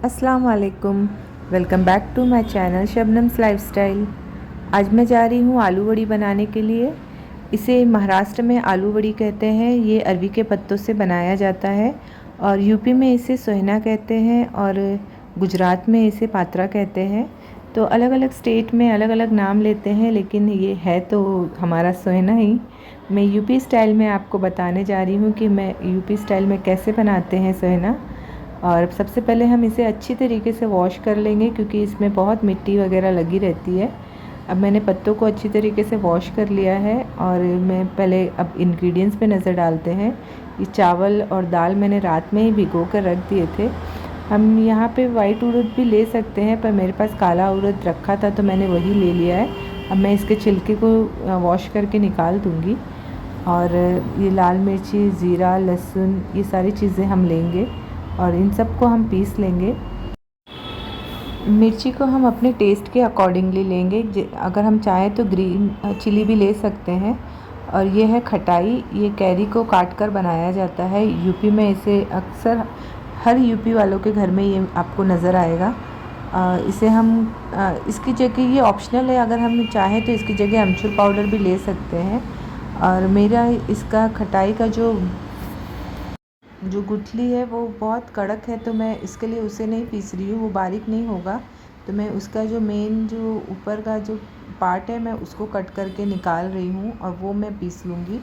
अस्सलाम वालेकुम। Welcome back to my channel Shabnam's lifestyle. आज मैं जा रही हूँ आलू वड़ी बनाने के लिए। इसे महाराष्ट्र में आलू वड़ी कहते हैं। ये अरवी के पत्तों से बनाया जाता है और यूपी में इसे सोहना कहते हैं और गुजरात में इसे पात्रा कहते हैं। तो अलग अलग स्टेट में अलग अलग नाम लेते हैं, लेकिन ये है तो हमारा सोहना ही। मैं यूपी स्टाइल में आपको बताने जा रही हूँ कि मैं यूपी स्टाइल में कैसे बनाते हैं सोहना। और सबसे पहले हम इसे अच्छी तरीके से वॉश कर लेंगे, क्योंकि इसमें बहुत मिट्टी वगैरह लगी रहती है। अब मैंने पत्तों को अच्छी तरीके से वॉश कर लिया है और मैं पहले अब इंग्रेडिएंट्स पे नज़र डालते हैं। ये चावल और दाल मैंने रात में ही भिगो कर रख दिए थे। हम यहाँ पे वाइट उड़द भी ले सकते हैं, पर मेरे पास काला उड़द रखा था तो मैंने वही ले लिया है। अब मैं इसके छिलके को वॉश करके निकाल दूँगी। और ये लाल मिर्ची, ज़ीरा, लहसुन, ये सारी चीज़ें हम लेंगे और इन सब को हम पीस लेंगे। मिर्ची को हम अपने टेस्ट के अकॉर्डिंगली लेंगे। अगर हम चाहें तो ग्रीन चिली भी ले सकते हैं। और ये है खटाई। ये कैरी को काट कर बनाया जाता है। यूपी में इसे अक्सर हर यूपी वालों के घर में ये आपको नज़र आएगा। इसे हम इसकी जगह, ये ऑप्शनल है, अगर हम चाहें तो इसकी जगह अमचूर पाउडर भी ले सकते हैं। और मेरा इसका खटाई का जो गुठली है वो बहुत कड़क है, तो मैं इसके लिए उसे नहीं पीस रही हूँ, वो बारीक नहीं होगा। तो मैं उसका जो मेन जो ऊपर का जो पार्ट है मैं उसको कट करके निकाल रही हूँ और वो मैं पीस लूँगी।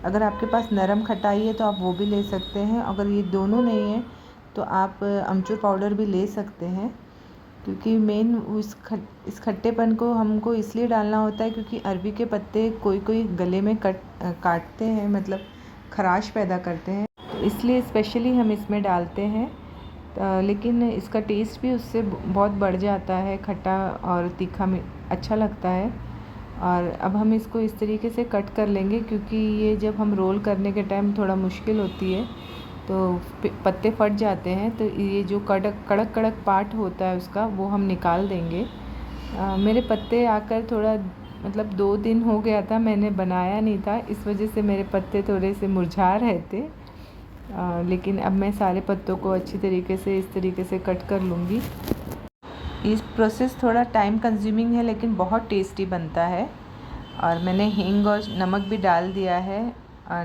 अगर आपके पास नरम खटाई है तो आप वो भी ले सकते हैं। अगर ये दोनों नहीं है तो आप अमचूर पाउडर भी ले सकते हैं, क्योंकि मेन इस खट्टेपन को हमको इसलिए डालना होता है क्योंकि अरवी के पत्ते कोई कोई गले में काटते हैं, मतलब खराश पैदा करते हैं, तो इसलिए स्पेशली हम इसमें डालते हैं। लेकिन इसका टेस्ट भी उससे बहुत बढ़ जाता है, खट्टा और तीखा में अच्छा लगता है। और अब हम इसको इस तरीके से कट कर लेंगे, क्योंकि ये जब हम रोल करने के टाइम थोड़ा मुश्किल होती है तो पत्ते फट जाते हैं। तो ये जो कड़क पार्ट होता है उसका वो हम निकाल देंगे। मेरे पत्ते आकर थोड़ा मतलब 2 दिन हो गया था, मैंने बनाया नहीं था, इस वजह से मेरे पत्ते थोड़े से मुरझा रहे थे। लेकिन अब मैं सारे पत्तों को अच्छी तरीके से इस तरीके से कट कर लूँगी। इस प्रोसेस थोड़ा टाइम कंज्यूमिंग है, लेकिन बहुत टेस्टी बनता है। और मैंने हींग और नमक भी डाल दिया है।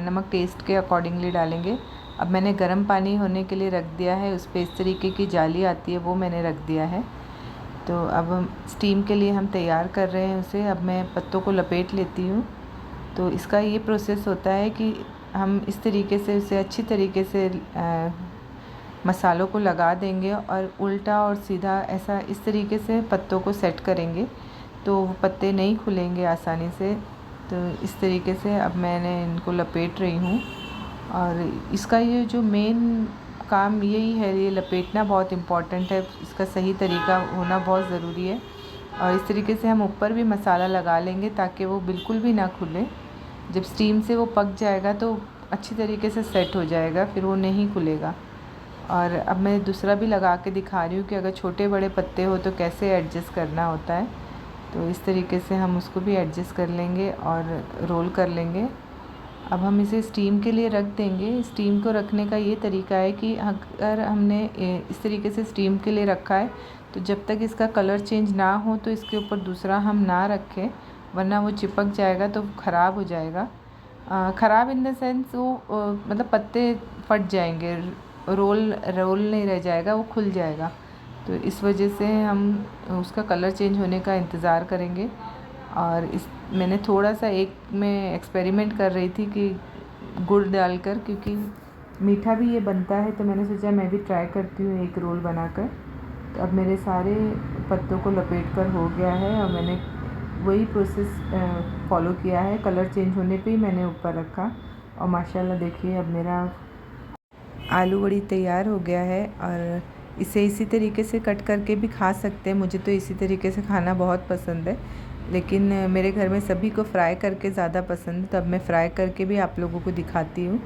नमक टेस्ट के अकॉर्डिंगली डालेंगे। अब मैंने गर्म पानी होने के लिए रख दिया है, उस पर इस तरीके की जाली आती है वो मैंने रख दिया है। तो अब हम स्टीम के लिए हम तैयार कर रहे हैं उसे। अब मैं पत्तों को लपेट लेती हूँ। तो इसका ये प्रोसेस होता है कि हम इस तरीके से उसे अच्छी तरीके से मसालों को लगा देंगे और उल्टा और सीधा ऐसा इस तरीके से पत्तों को सेट करेंगे, तो पत्ते नहीं खुलेंगे आसानी से। तो इस तरीके से अब मैंने इनको लपेट रही हूँ। और इसका ये जो मेन काम यही है, ये लपेटना बहुत इम्पॉर्टेंट है, इसका सही तरीका होना बहुत ज़रूरी है। और इस तरीके से हम ऊपर भी मसाला लगा लेंगे ताकि वो बिल्कुल भी ना खुले। जब स्टीम से वो पक जाएगा तो अच्छी तरीके से सेट हो जाएगा, फिर वो नहीं खुलेगा। और अब मैं दूसरा भी लगा के दिखा रही हूँ कि अगर छोटे बड़े पत्ते हो तो कैसे एडजस्ट करना होता है। तो इस तरीके से हम उसको भी एडजस्ट कर लेंगे और रोल कर लेंगे। अब हम इसे स्टीम के लिए रख देंगे। स्टीम को रखने का ये तरीका है कि अगर हमने इस तरीके से स्टीम के लिए रखा है तो जब तक इसका कलर चेंज ना हो तो इसके ऊपर दूसरा हम ना रखें, वरना वो चिपक जाएगा तो ख़राब हो जाएगा। ख़राब इन द सेंस वो मतलब पत्ते फट जाएंगे, रोल नहीं रह जाएगा, वो खुल जाएगा। तो इस वजह से हम उसका कलर चेंज होने का इंतज़ार करेंगे। और मैंने थोड़ा सा एक में एक्सपेरिमेंट कर रही थी कि गुड़ डालकर, क्योंकि मीठा भी ये बनता है, तो मैंने सोचा मैं भी ट्राई करती हूँ एक रोल बनाकर। तो अब मेरे सारे पत्तों को लपेट कर हो गया है और मैंने वही प्रोसेस फॉलो किया है। कलर चेंज होने पे ही मैंने ऊपर रखा और माशाल्लाह देखिए अब मेरा आलू बड़ी तैयार हो गया है। और इसे इसी तरीके से कट करके भी खा सकते हैं। मुझे तो इसी तरीके से खाना बहुत पसंद है, लेकिन मेरे घर में सभी को फ्राई करके ज़्यादा पसंद है, तो अब मैं फ्राई करके भी आप लोगों को दिखाती हूँ।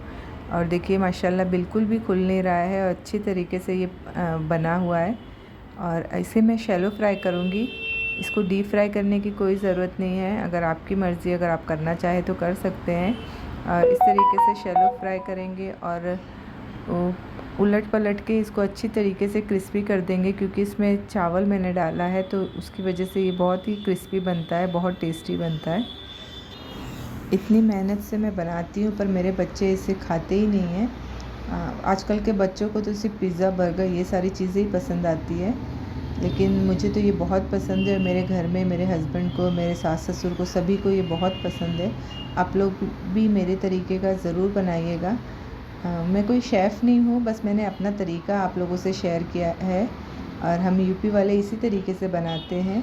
और देखिए माशाल्लाह बिल्कुल भी खुल नहीं रहा है और अच्छी तरीके से ये बना हुआ है। और इसे मैं शैलो फ्राई करूँगी, इसको डीप फ्राई करने की कोई ज़रूरत नहीं है। अगर आपकी मर्ज़ी, अगर आप करना चाहें तो कर सकते हैं। और इस तरीके से शैलो फ्राई करेंगे और वो उलट पलट के इसको अच्छी तरीके से क्रिस्पी कर देंगे, क्योंकि इसमें चावल मैंने डाला है तो उसकी वजह से ये बहुत ही क्रिस्पी बनता है, बहुत टेस्टी बनता है। इतनी मेहनत से मैं बनाती हूँ पर मेरे बच्चे इसे खाते ही नहीं हैं। आजकल के बच्चों को तो सिर्फ पिज़्ज़ा, बर्गर ये सारी चीज़ें ही पसंद आती है, लेकिन मुझे तो ये बहुत पसंद है। मेरे घर में मेरे हस्बैंड को, मेरे सास ससुर को, सभी को ये बहुत पसंद है। आप लोग भी मेरे तरीके का ज़रूर बनाइएगा। मैं कोई शेफ़ नहीं हूँ, बस मैंने अपना तरीका आप लोगों से शेयर किया है और हम यूपी वाले इसी तरीके से बनाते हैं।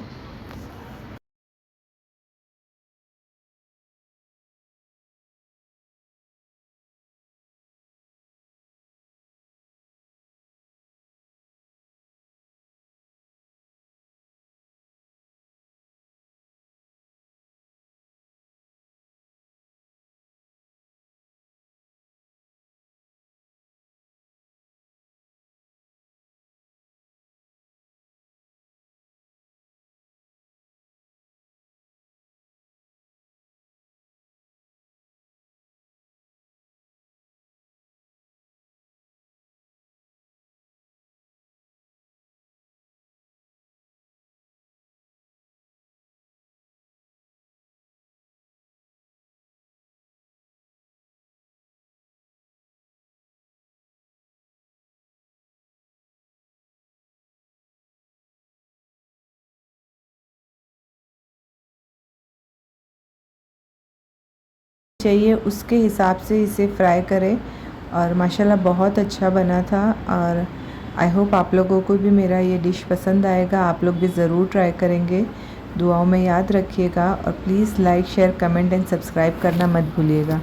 चाहिए उसके हिसाब से इसे फ्राई करें और माशाल्लाह बहुत अच्छा बना था। और आई होप आप लोगों को भी मेरा ये डिश पसंद आएगा। आप लोग भी ज़रूर ट्राई करेंगे। दुआओं में याद रखिएगा और please like, share, comment and subscribe करना मत भूलिएगा।